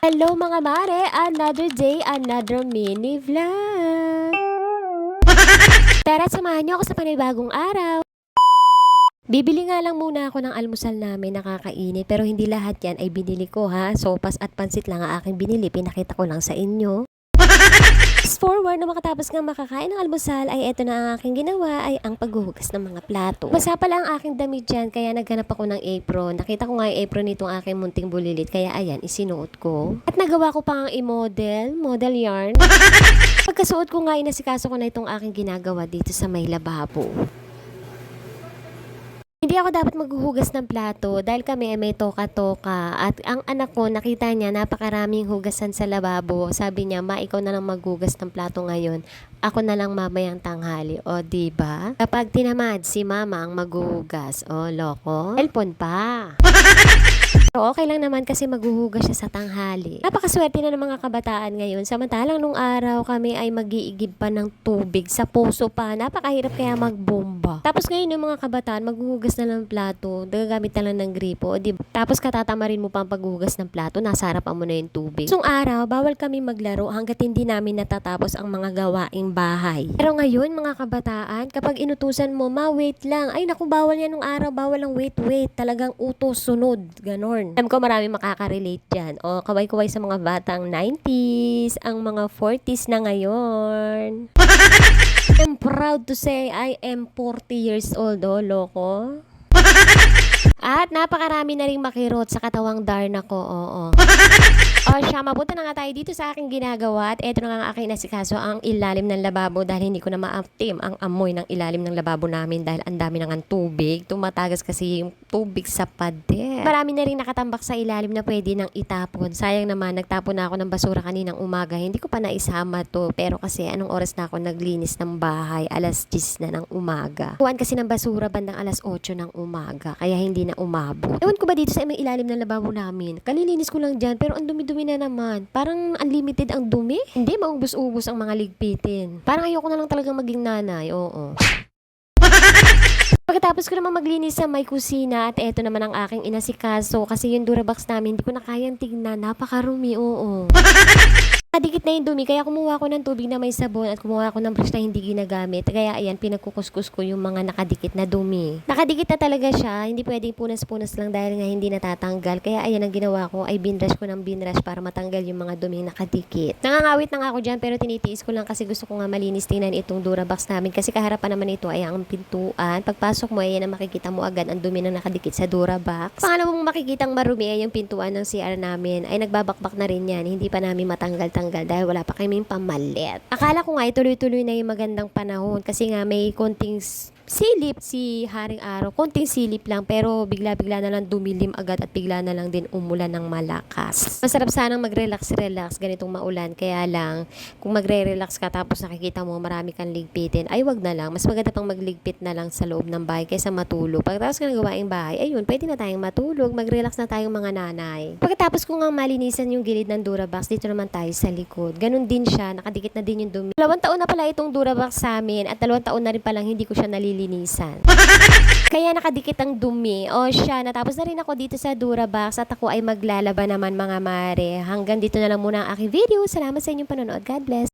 Hello mga mare! Another day, another mini vlog! Tara, samahan niyo ako sa panibagong araw! Bibili nga lang muna ako ng almusal namin na kakainin pero hindi lahat yan ay binili ko ha. Sopas at pansit lang ang aking binili, pinakita ko lang sa inyo. Fast forward na makatapos nga makakain ng almusal ay eto na ang aking ginawa ay ang paghuhugas ng mga plato. Basa pala ang aking damit dyan kaya naghanap ako ng apron. Nakita ko nga yung apron nitong aking munting bulilit kaya ayan, isinuot ko. At nagawa ko pa ang model yarn. Pagkasuot ko nga inasikaso ko na itong aking ginagawa dito sa may lababo. Hindi ako dapat maghuhugas ng plato dahil kami ay may toka-toka at ang anak ko nakita niya napakaraming hugasan sa lababo. Sabi niya, "Ma, ikaw na lang maghugas ng plato ngayon. Ako na lang mamayang tanghali." O, diba? Kapag tinamad si mama ang maghuhugas, o loko, cellphone pa. Pero okay lang naman kasi maghuhugas siya sa tanghali. Napakaswerte na ng mga kabataan ngayon. Samantalang nung araw kami ay mag-iigib pa ng tubig sa puso pa. Napakahirap kaya magbomba. Tapos ngayon yung mga kabataan maghuhugas na ng plato, gagamit na lang ng gripo. Diba? Tapos katatamarin mo pa ang paghuhugas ng plato, nasa harapan mo na yung tubig. Nung araw, bawal kami maglaro hanggat hindi namin natatapos ang mga gawaing bahay. Pero ngayon mga kabataan, kapag inutusan mo, "Ma, wait lang." Ay naku, bawal yan nung araw, bawal ang wait. Talagang utos, sunod, ganon. Alam ko marami makaka-relate dyan. O, kaway-kaway sa mga batang 90s, ang mga 40s na ngayon. I'm proud to say I am 40 years old, oh, loko. At napakarami na ring makirot sa katawang Darna ko, oo. O siya, mapunta na nga tayo dito sa aking ginagawa at eto na nga ang aking nasikaso ang ilalim ng lababo dahil hindi ko na ma-active ang amoy ng ilalim ng lababo namin dahil ang dami na ng tubig. Tumatagas kasi yung tubig sa pader. Marami na rin nakatambak sa ilalim na pwede nang itapon. Sayang naman, nagtapon na ako ng basura kaninang umaga. Hindi ko pa naisama to pero kasi anong oras na ako naglinis ng bahay? Alas 10 na ng umaga. Kuwan kasi ng basura bandang alas 8 ng umaga kaya hindi na umabot. Ewan ko ba dito sa may ilalim ng lababo namin? Kalilinis ko lang dyan pero ang dumi-dumi na naman. Parang unlimited ang dumi. Hindi, maubos-ubos ang mga ligpitin. Parang ayoko na lang talagang maging nanay. Oo. Pagkatapos ko naman maglinis sa may kusina at eto naman ang aking inasikaso kasi yung Durabox namin, hindi ko na kayang tignan. Napakarumi, oo. Nakadikit na yung dumi, kaya kumuha ko ng tubig na may sabon at kumuha ko ng brush na hindi ginagamit. Kaya ayan, pinagkukuskus ko yung mga nakadikit na dumi. Nakadikit na talaga siya, hindi pwedeng punas-punas lang dahil nga hindi natatanggal. Kaya ayan, ang ginawa ko ay binrush ko ng binrush para matanggal yung mga duming nakadikit. Nangangawit na nga ako dyan pero tinitiis ko lang kasi gusto ko nga malinis tingnan itong Durabox namin kasi kaharapan naman ito ay ang pintuan. Pagpasok mo, ayan ang makikita mo agad ang dumi na nakadikit sa Durabox. Pangalawang makikitang marumi ay yung pintuan ng CR namin ay nagbabakbak na rin yan. Hindi pa namin matanggal dahil wala pa kaming pamalit. Akala ko nga tuloy-tuloy na yung magandang panahon kasi nga may konting silip si Haring Araw. Konting silip lang pero bigla-bigla na lang dumilim agad at bigla na lang din umulan ng malakas. Masarap sanang mag-relax ganitong maulan. Kaya lang, kung magre-relax ka tapos nakikita mo marami kang ligpitin, ay wag na lang. Mas maganda pang magligpit na lang sa loob ng bahay kaysa matulog. Pagkatapos ka ng gawaing bahay, ayun, pwede na tayong matulog. Mag-relax na tayong mga nanay. Pagkatapos ko nga malinisan yung gilid ng Durabox, dito naman tayo sa likod. Ganun din siya, nakadikit na din yung dumi. 2 taon na pala itong Durabox sa amin at 2 taon na rin palang hindi ko siya nalilinisan. Kaya nakadikit ang dumi. O siya, natapos na rin ako dito sa Durabox at ako ay maglalaba naman mga mare. Hanggang dito na lang muna ang aking video. Salamat sa inyong panonood. God bless.